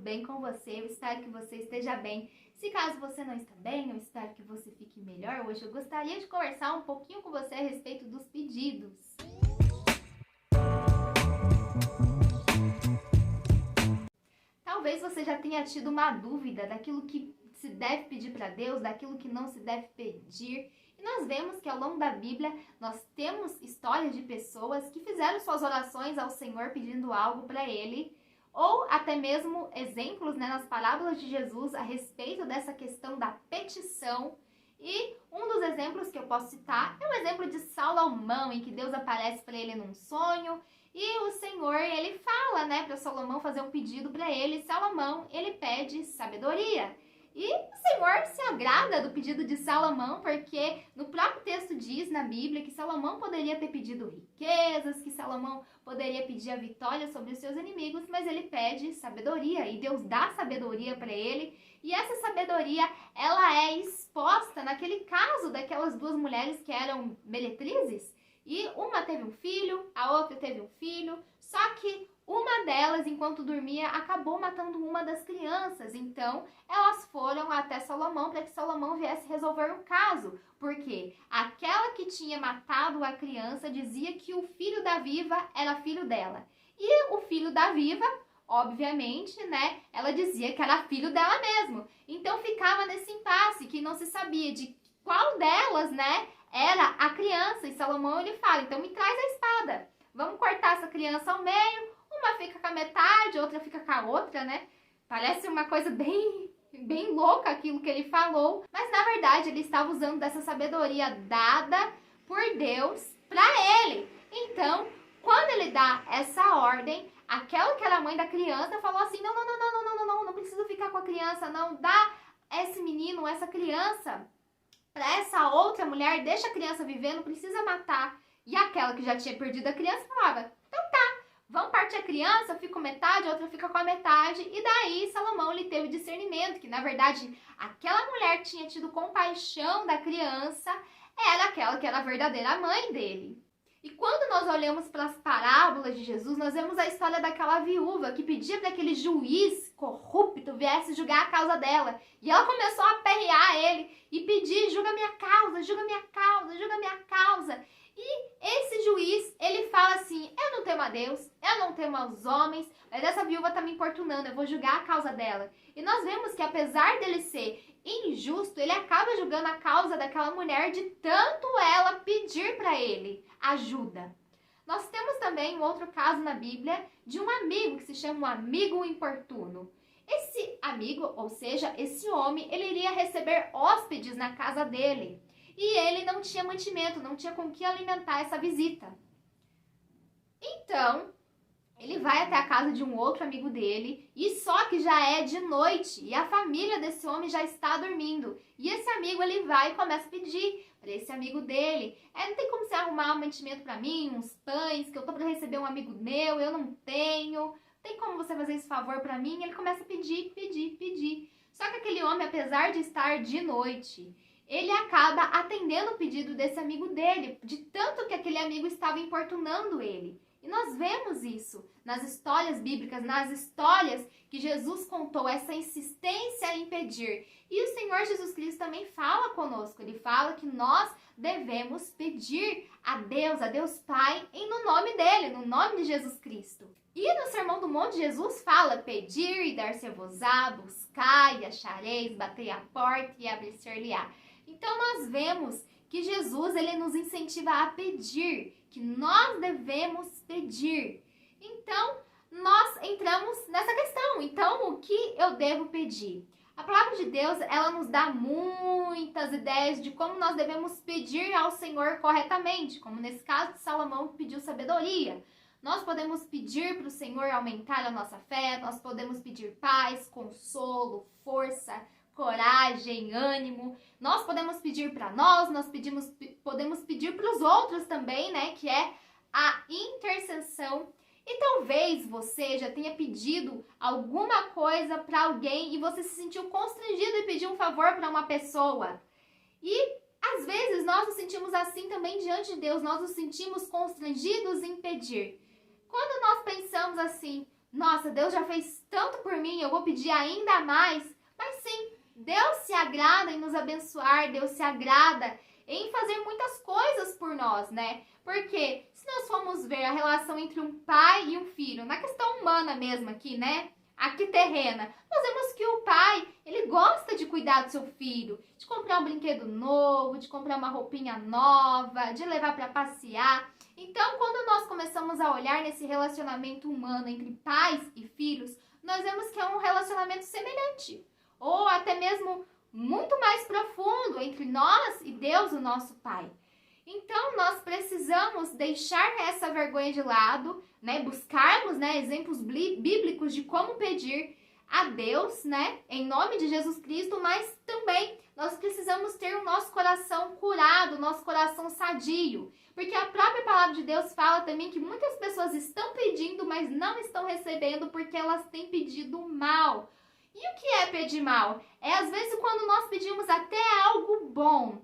bem com você? Eu espero que você esteja bem. Se caso você não está bem, eu espero que você fique melhor. Hoje eu gostaria de conversar um pouquinho com você a respeito dos pedidos. Talvez você já tenha tido uma dúvida daquilo que se deve pedir para Deus, daquilo que não se deve pedir. E nós vemos que ao longo da Bíblia nós temos histórias de pessoas que fizeram suas orações ao Senhor pedindo algo para Ele, ou até mesmo exemplos, nas parábolas de Jesus a respeito dessa questão da petição. E um dos exemplos que eu posso citar é o exemplo de Salomão, em que Deus aparece para ele num sonho e o Senhor, ele fala, para Salomão fazer um pedido para ele. Salomão, ele pede sabedoria. E o Senhor se agrada do pedido de Salomão, porque no próprio texto diz na Bíblia que Salomão poderia ter pedido riquezas, que Salomão poderia pedir a vitória sobre os seus inimigos, mas ele pede sabedoria e Deus dá sabedoria para ele. E essa sabedoria, ela é exposta naquele caso daquelas duas mulheres que eram meretrizes. E uma teve um filho, a outra teve um filho, só que uma delas, enquanto dormia, acabou matando uma das crianças. Então, elas foram até Salomão para que Salomão viesse resolver o caso. Porque aquela que tinha matado a criança dizia que o filho da viva era filho dela. E o filho da viva, obviamente, ela dizia que era filho dela mesmo. Então, ficava nesse impasse que não se sabia de qual delas, era a criança. E Salomão, ele fala, então me traz a espada. Vamos cortar essa criança ao meio. Uma fica com a metade, outra fica com a outra, Parece uma coisa bem louca aquilo que ele falou. Mas, na verdade, ele estava usando dessa sabedoria dada por Deus para ele. Então, quando ele dá essa ordem, aquela que era a mãe da criança falou assim, não precisa ficar com a criança, não. Dá esse menino, essa criança para essa outra mulher, deixa a criança viver, não precisa matar. E aquela que já tinha perdido a criança falava, então tá, vamos partir a criança, fica com metade, a outra fica com a metade. E daí Salomão, ele teve discernimento, que na verdade aquela mulher que tinha tido compaixão da criança era aquela que era a verdadeira mãe dele. E quando nós olhamos para as parábolas de Jesus, nós vemos a história daquela viúva que pedia para aquele juiz corrupto viesse julgar a causa dela. E ela começou a aperrear ele e pedir, julga minha causa, julga minha causa, julga minha causa. E esse juiz, ele fala assim, eu não temo a Deus, eu não temo aos homens, mas essa viúva está me importunando, eu vou julgar a causa dela. E nós vemos que apesar dele ser injusto, ele acaba julgando a causa daquela mulher de tanto ela pedir para ele ajuda. Nós temos também um outro caso na Bíblia de um amigo que se chama um amigo importuno. Esse amigo, ou seja, esse homem, ele iria receber hóspedes na casa dele. E ele não tinha mantimento, não tinha com que alimentar essa visita. Então, ele vai até a casa de um outro amigo dele, e só que já é de noite, e a família desse homem já está dormindo. E esse amigo, ele vai e começa a pedir para esse amigo dele, não tem como você arrumar um mantimento para mim, uns pães, que eu tô para receber um amigo meu, eu não tenho. Tem como você fazer esse favor para mim? Ele começa a pedir. Só que aquele homem, apesar de estar de noite, ele acaba atendendo o pedido desse amigo dele, de tanto que aquele amigo estava importunando ele. E nós vemos isso nas histórias bíblicas, nas histórias que Jesus contou, essa insistência em pedir. E o Senhor Jesus Cristo também fala conosco, ele fala que nós devemos pedir a Deus Pai, no nome dele, no nome de Jesus Cristo. E no Sermão do Monte, Jesus fala, pedir e dar-se-vos-á, buscar e achareis, batei a porta e abrir-se-lhe-á. Então nós vemos que Jesus, ele nos incentiva a pedir, que nós devemos pedir. Então, nós entramos nessa questão. Então, o que eu devo pedir? A palavra de Deus, ela nos dá muitas ideias de como nós devemos pedir ao Senhor corretamente, como nesse caso de Salomão que pediu sabedoria. Nós podemos pedir para o Senhor aumentar a nossa fé, nós podemos pedir paz, consolo, força, coragem, ânimo. Nós podemos pedir para nós podemos pedir para os outros também, que é a intercessão. E talvez você já tenha pedido alguma coisa para alguém e você se sentiu constrangido em pedir um favor para uma pessoa. E às vezes nós nos sentimos assim também diante de Deus, nós nos sentimos constrangidos em pedir. Quando nós pensamos assim, nossa, Deus já fez tanto por mim, eu vou pedir ainda mais. Mas sim, Deus se agrada em nos abençoar, Deus se agrada em fazer muitas coisas por nós, né? Porque se nós formos ver a relação entre um pai e um filho, na questão humana mesmo aqui, né? Aqui terrena, nós vemos que o pai, ele gosta de cuidar do seu filho, de comprar um brinquedo novo, de comprar uma roupinha nova, de levar para passear. Então, quando nós começamos a olhar nesse relacionamento humano entre pais e filhos, nós vemos que é um relacionamento semelhante, ou até mesmo muito mais profundo entre nós e Deus, o nosso Pai. Então, nós precisamos deixar essa vergonha de lado, né? Buscarmos, né, exemplos bíblicos de como pedir a Deus, né, em nome de Jesus Cristo, mas também nós precisamos ter o nosso coração curado, o nosso coração sadio. Porque a própria palavra de Deus fala também que muitas pessoas estão pedindo, mas não estão recebendo porque elas têm pedido mal. E o que é pedir mal? É às vezes quando nós pedimos até algo bom,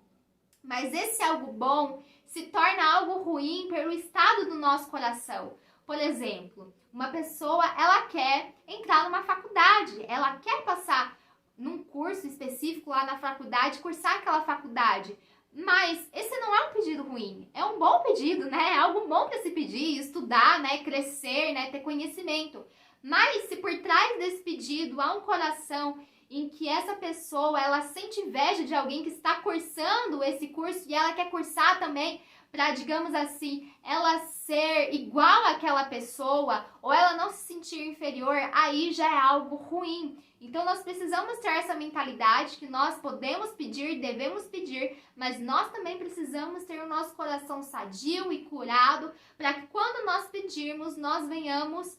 mas esse algo bom se torna algo ruim pelo estado do nosso coração. Por exemplo, uma pessoa, ela quer entrar numa faculdade, ela quer passar num curso específico lá na faculdade, cursar aquela faculdade. Mas esse não é um pedido ruim, é um bom pedido, né? É algo bom para se pedir, estudar, né? Crescer, né? Ter conhecimento. Mas se por trás desse pedido há um coração em que essa pessoa, ela sente inveja de alguém que está cursando esse curso e ela quer cursar também para, digamos assim, ela ser igual àquela pessoa ou ela não se sentir inferior, aí já é algo ruim. Então nós precisamos ter essa mentalidade que nós podemos pedir, devemos pedir, mas nós também precisamos ter o nosso coração sadio e curado para que quando nós pedirmos, nós venhamos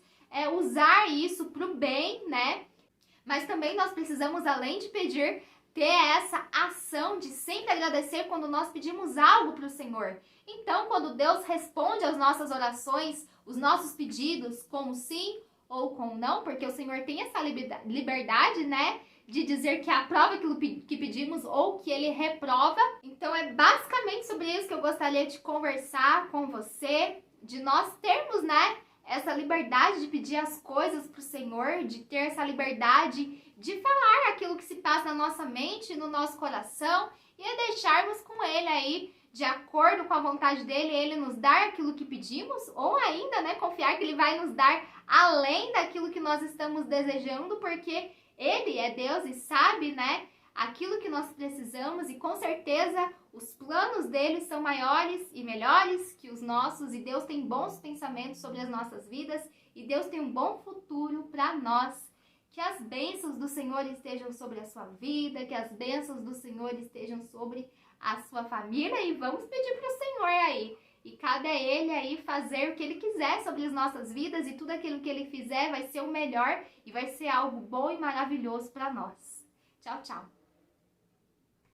usar isso para o bem, né? Mas também nós precisamos, além de pedir, ter essa ação de sempre agradecer quando nós pedimos algo para o Senhor. Então, quando Deus responde às nossas orações, os nossos pedidos com sim ou com não, porque o Senhor tem essa liberdade, né, de dizer que aprova aquilo que pedimos ou que Ele reprova. Então, é basicamente sobre isso que eu gostaria de conversar com você, de nós termos, né, essa liberdade de pedir as coisas para o Senhor, de ter essa liberdade de falar aquilo que se passa na nossa mente, no nosso coração e deixarmos com Ele aí, de acordo com a vontade dEle, Ele nos dar aquilo que pedimos ou ainda, né, confiar que Ele vai nos dar além daquilo que nós estamos desejando, porque Ele é Deus e sabe, né, aquilo que nós precisamos e com certeza os planos dele são maiores e melhores que os nossos e Deus tem bons pensamentos sobre as nossas vidas e Deus tem um bom futuro para nós. Que as bênçãos do Senhor estejam sobre a sua vida, que as bênçãos do Senhor estejam sobre a sua família e vamos pedir para o Senhor aí. E cabe a Ele aí fazer o que Ele quiser sobre as nossas vidas e tudo aquilo que Ele fizer vai ser o melhor e vai ser algo bom e maravilhoso para nós. Tchau, tchau!